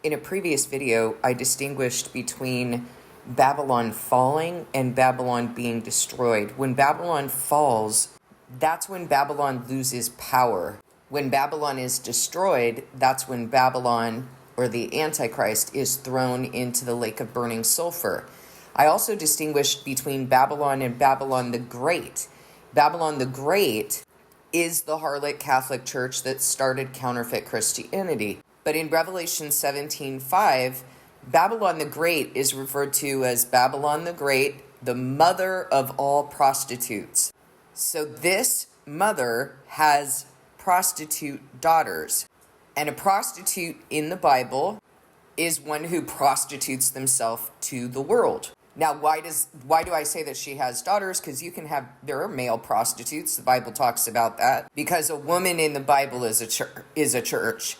In a previous video, I distinguished between Babylon falling and Babylon being destroyed. When Babylon falls, that's when Babylon loses power. When Babylon is destroyed, that's when Babylon, or the Antichrist, is thrown into the lake of burning sulfur. I also distinguished between Babylon and Babylon the Great. Babylon the Great is the harlot Catholic Church that started counterfeit Christianity. But in Revelation 17:5, Babylon the Great is referred to as Babylon the Great, the mother of all prostitutes. So this mother has prostitute daughters. And a prostitute in the Bible is one who prostitutes themselves to the world. Now, why do I say that she has daughters? Because there are male prostitutes. The Bible talks about that. Because a woman in the Bible is a church.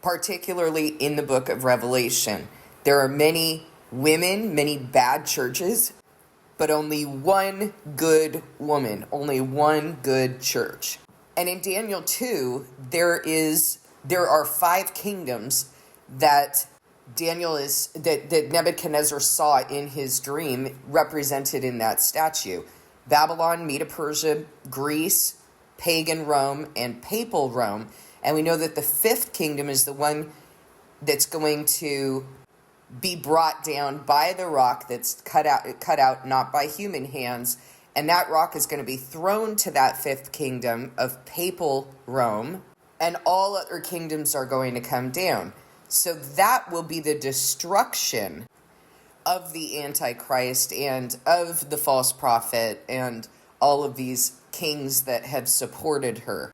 Particularly in the book of Revelation. There are many women, many bad churches, but only one good woman, only one good church. And in Daniel 2, there are 5 kingdoms that that Nebuchadnezzar saw in his dream, represented in that statue. Babylon, Medo-Persia, Greece, pagan Rome, and papal Rome. And we know that the 5th kingdom is the one that's going to be brought down by the rock that's cut out not by human hands. And that rock is going to be thrown to that 5th kingdom of papal Rome. And all other kingdoms are going to come down. So that will be the destruction of the Antichrist and of the false prophet and all of these kings that have supported her.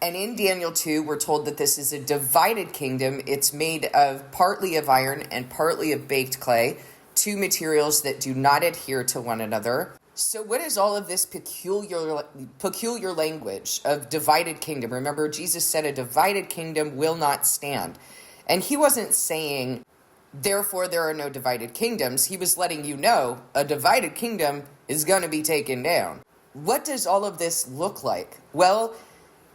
And in Daniel 2, we're told that this is a divided kingdom. It's made of partly of iron and partly of baked clay, 2 materials that do not adhere to one another. So what is all of this peculiar language of divided kingdom? Remember, Jesus said a divided kingdom will not stand. And he wasn't saying, therefore there are no divided kingdoms. He was letting you know a divided kingdom is going to be taken down. What does all of this look like? Well,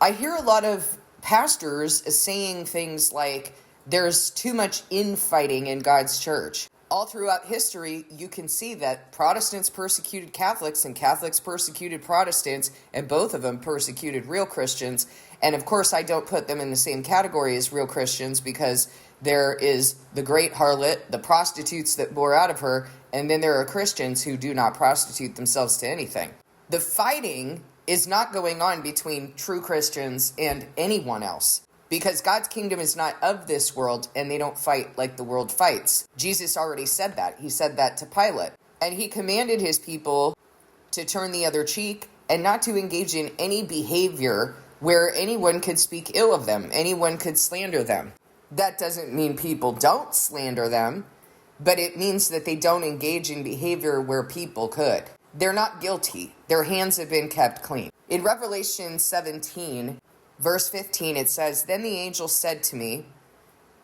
I hear a lot of pastors saying things like, there's too much infighting in God's church. All throughout history, you can see that Protestants persecuted Catholics and Catholics persecuted Protestants, and both of them persecuted real Christians. And of course, I don't put them in the same category as real Christians because there is the great harlot, the prostitutes that bore out of her, and then there are Christians who do not prostitute themselves to anything. The fighting is not going on between true Christians and anyone else. Because God's kingdom is not of this world, and they don't fight like the world fights. Jesus already said that. He said that to Pilate. And he commanded his people to turn the other cheek and not to engage in any behavior where anyone could speak ill of them, anyone could slander them. That doesn't mean people don't slander them, but it means that they don't engage in behavior where people could. They're not guilty. Their hands have been kept clean. In Revelation 17, verse 15, it says, "Then the angel said to me,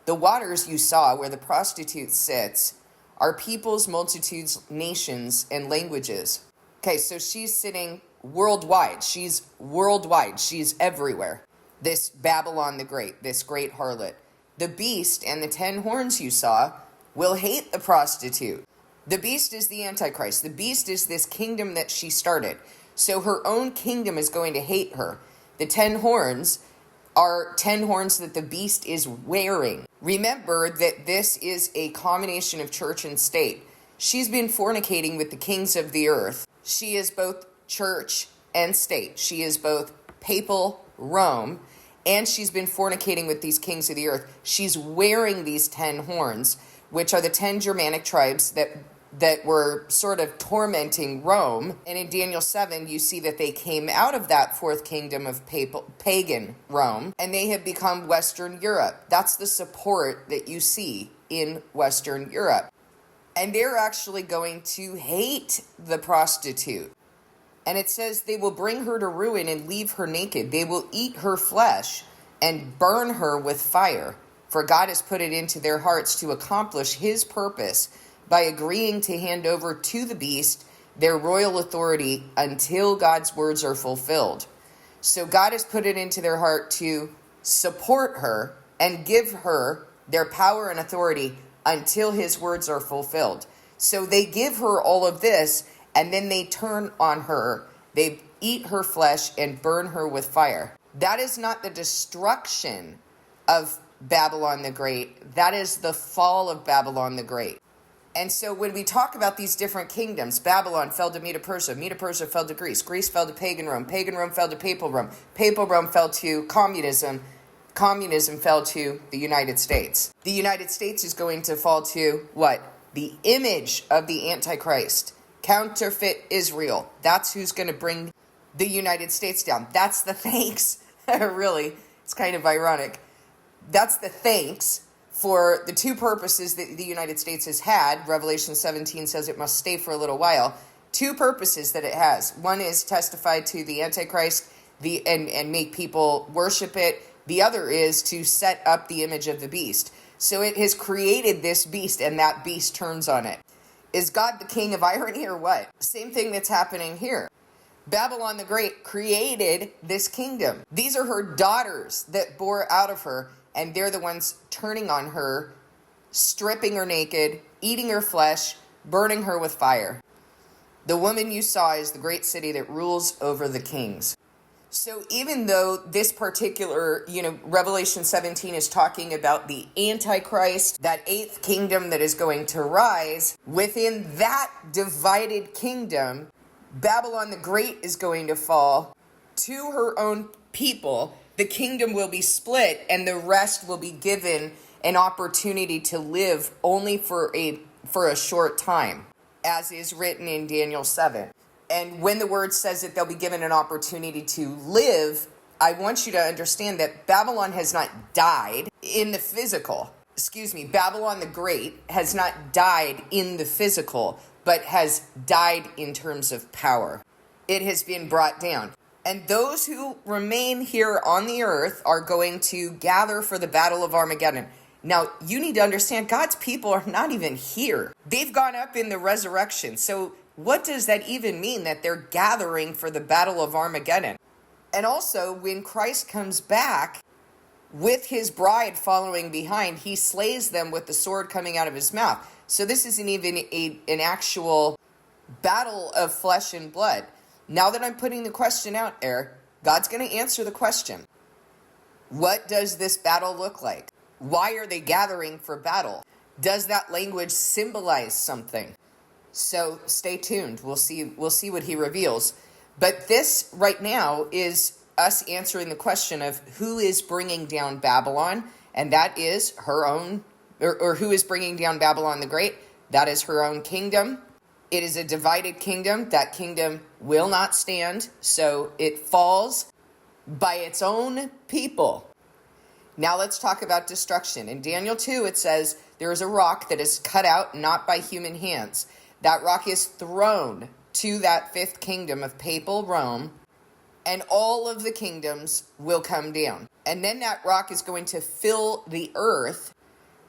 the waters you saw where the prostitute sits are peoples, multitudes, nations, and languages." Okay, so she's sitting worldwide. She's worldwide. She's everywhere. This Babylon the Great, this great harlot. The beast and the 10 horns you saw will hate the prostitute. The beast is the Antichrist. The beast is this kingdom that she started. So her own kingdom is going to hate her. The 10 horns are 10 horns that the beast is wearing. Remember that this is a combination of church and state. She's been fornicating with the kings of the earth. She is both church and state. She is both papal Rome, and she's been fornicating with these kings of the earth. She's wearing these 10 horns, which are the 10 Germanic tribes that were sort of tormenting Rome. And in Daniel 7, you see that they came out of that 4th kingdom of pagan Rome, and they have become Western Europe. That's the support that you see in Western Europe. And they're actually going to hate the prostitute. And it says they will bring her to ruin and leave her naked. They will eat her flesh and burn her with fire. For God has put it into their hearts to accomplish his purpose by agreeing to hand over to the beast their royal authority until God's words are fulfilled. So God has put it into their heart to support her and give her their power and authority until his words are fulfilled. So they give her all of this, and then they turn on her. They eat her flesh and burn her with fire. That is not the destruction of Babylon the Great. That is the fall of Babylon the Great. And so when we talk about these different kingdoms, Babylon fell to Medo-Persia, Medo-Persia fell to Greece, Greece fell to pagan Rome fell to papal Rome fell to communism, communism fell to the United States. The United States is going to fall to what? The image of the Antichrist, counterfeit Israel. That's who's going to bring the United States down. That's the thanks. Really, it's kind of ironic. That's the thanks for the two purposes that the United States has had. Revelation 17 says it must stay for a little while. Two purposes that it has. One is testify to the Antichrist and make people worship it. The other is to set up the image of the beast. So it has created this beast, and that beast turns on it. Is God the king of irony or what? Same thing that's happening here. Babylon the Great created this kingdom. These are her daughters that bore out of her, and they're the ones turning on her, stripping her naked, eating her flesh, burning her with fire. The woman you saw is the great city that rules over the kings. So even though this particular, Revelation 17 is talking about the Antichrist, that eighth kingdom that is going to rise, within that divided kingdom, Babylon the Great is going to fall to her own people. The kingdom will be split, and the rest will be given an opportunity to live only for a short time, as is written in Daniel 7. And when the word says that they'll be given an opportunity to live, I want you to understand that Babylon has not died in the physical. Babylon the Great has not died in the physical, but has died in terms of power. It has been brought down. And those who remain here on the earth are going to gather for the battle of Armageddon. Now, you need to understand, God's people are not even here. They've gone up in the resurrection. So what does that even mean, that they're gathering for the battle of Armageddon? And also, when Christ comes back with his bride following behind, he slays them with the sword coming out of his mouth. So this isn't even an actual battle of flesh and blood. Now that I'm putting the question out there, God's going to answer the question. What does this battle look like? Why are they gathering for battle? Does that language symbolize something? So stay tuned. We'll see what he reveals. But this right now is us answering the question of who is bringing down Babylon, and that is her own, or who is bringing down Babylon the Great. That is her own kingdom. It is a divided kingdom. That kingdom will not stand, so it falls by its own people. Now let's talk about destruction. In Daniel 2, it says, there is a rock that is cut out, not by human hands. That rock is thrown to that fifth kingdom of papal Rome, and all of the kingdoms will come down. And then that rock is going to fill the earth,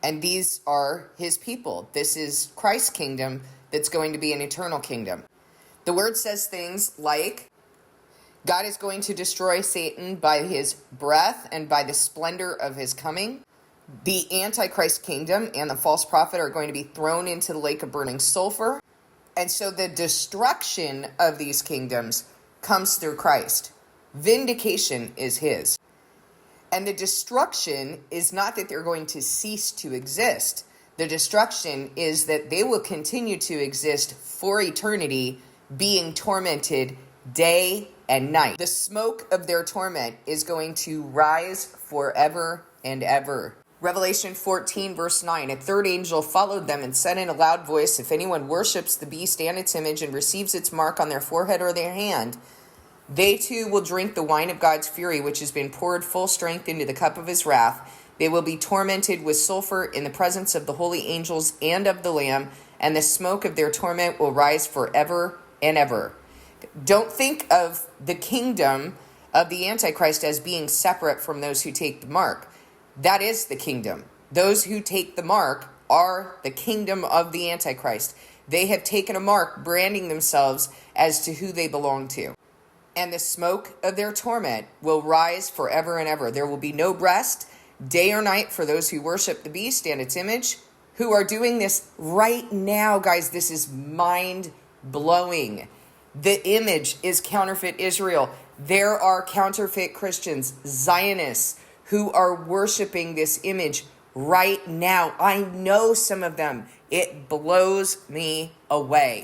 and these are his people. This is Christ's kingdom that's going to be an eternal kingdom. The word says things like, God is going to destroy Satan by his breath and by the splendor of his coming. The Antichrist kingdom and the false prophet are going to be thrown into the lake of burning sulfur. And so the destruction of these kingdoms comes through Christ. Vindication is his. And the destruction is not that they're going to cease to exist. The destruction is that they will continue to exist for eternity, being tormented day and night. The smoke of their torment is going to rise forever and ever. Revelation 14, verse 9, a third angel followed them and said in a loud voice, if anyone worships the beast and its image and receives its mark on their forehead or their hand, they too will drink the wine of God's fury, which has been poured full strength into the cup of his wrath. They will be tormented with sulfur in the presence of the holy angels and of the Lamb, and the smoke of their torment will rise forever and ever. Don't think of the kingdom of the Antichrist as being separate from those who take the mark. That is the kingdom. Those who take the mark are the kingdom of the Antichrist. They have taken a mark, branding themselves as to who they belong to. And the smoke of their torment will rise forever and ever. There will be no rest, day or night for those who worship the beast and its image, who are doing this right now, guys. This is mind-blowing. The image is counterfeit Israel. There are counterfeit Christians, Zionists, who are worshiping this image right now. I know some of them. It blows me away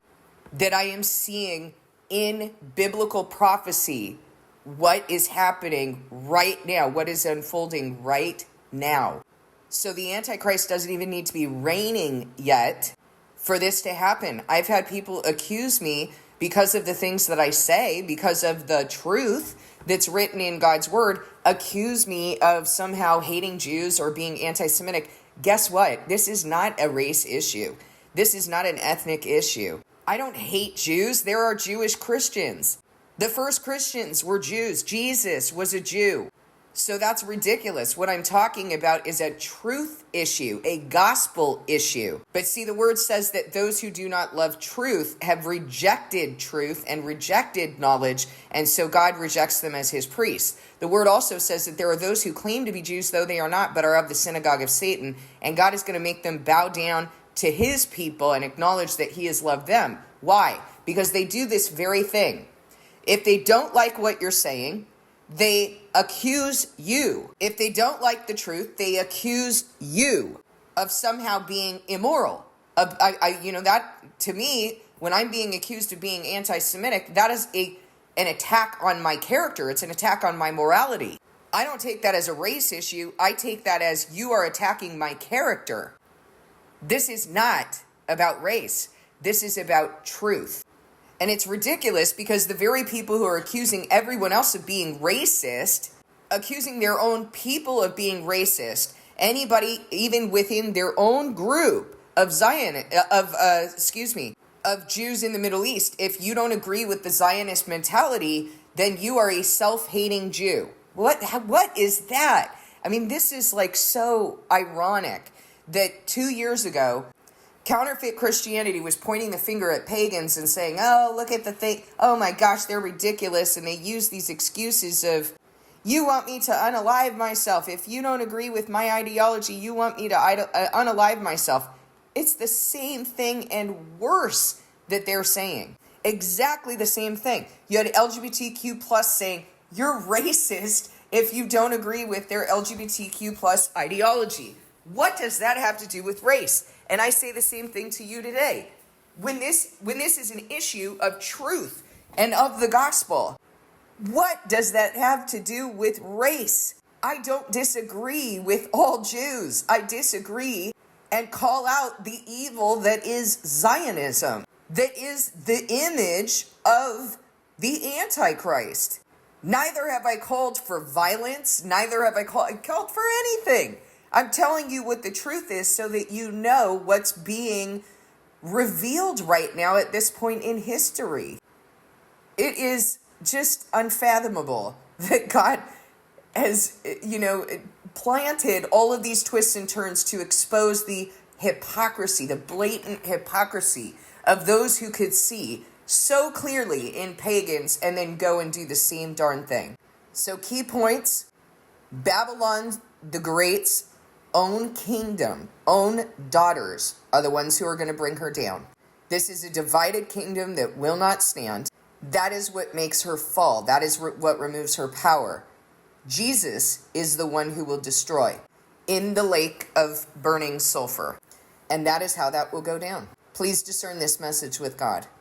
that I am seeing in biblical prophecy what is happening right now, what is unfolding right now. So the Antichrist doesn't even need to be reigning yet for this to happen. I've had people accuse me because of the things that I say, because of the truth that's written in God's word, accuse me of somehow hating Jews or being anti-Semitic. Guess what? This is not a race issue. This is not an ethnic issue. I don't hate Jews. There are Jewish Christians. The first Christians were Jews. Jesus was a Jew. So that's ridiculous. What I'm talking about is a truth issue, a gospel issue. But see, the word says that those who do not love truth have rejected truth and rejected knowledge, and so God rejects them as his priests. The word also says that there are those who claim to be Jews, though they are not, but are of the synagogue of Satan, and God is going to make them bow down to his people and acknowledge that he has loved them. Why? Because they do this very thing. If they don't like what you're saying, they accuse you. If they don't like the truth, they accuse you of somehow being immoral. That to me, when I'm being accused of being anti-Semitic, that is an attack on my character. It's an attack on my morality. I don't take that as a race issue. I take that as you are attacking my character. This is not about race. This is about truth. And it's ridiculous because the very people who are accusing everyone else of being racist, accusing their own people of being racist, anybody even within their own group of of Jews in the Middle East, if you don't agree with the Zionist mentality, then you are a self-hating Jew. What is that? I mean, this is like so ironic that 2 years ago, counterfeit Christianity was pointing the finger at pagans and saying, oh, look at the thing. Oh my gosh, they're ridiculous. And they use these excuses of, you want me to unalive myself. If you don't agree with my ideology, you want me to unalive myself. It's the same thing and worse that they're saying. Exactly the same thing. You had LGBTQ plus saying, you're racist if you don't agree with their LGBTQ plus ideology. What does that have to do with race? And I say the same thing to you today. When this is an issue of truth and of the gospel, what does that have to do with race? I don't disagree with all Jews. I disagree and call out the evil that is Zionism, that is the image of the Antichrist. Neither have I called for violence, neither have I called for anything. I'm telling you what the truth is so that you know what's being revealed right now at this point in history. It is just unfathomable that God has, planted all of these twists and turns to expose the hypocrisy, the blatant hypocrisy of those who could see so clearly in pagans and then go and do the same darn thing. So key points: Babylon the Great's own kingdom, own daughters are the ones who are going to bring her down. This is a divided kingdom that will not stand. That is what makes her fall. That is what removes her power. Jesus is the one who will destroy in the lake of burning sulfur. And that is how that will go down. Please discern this message with God.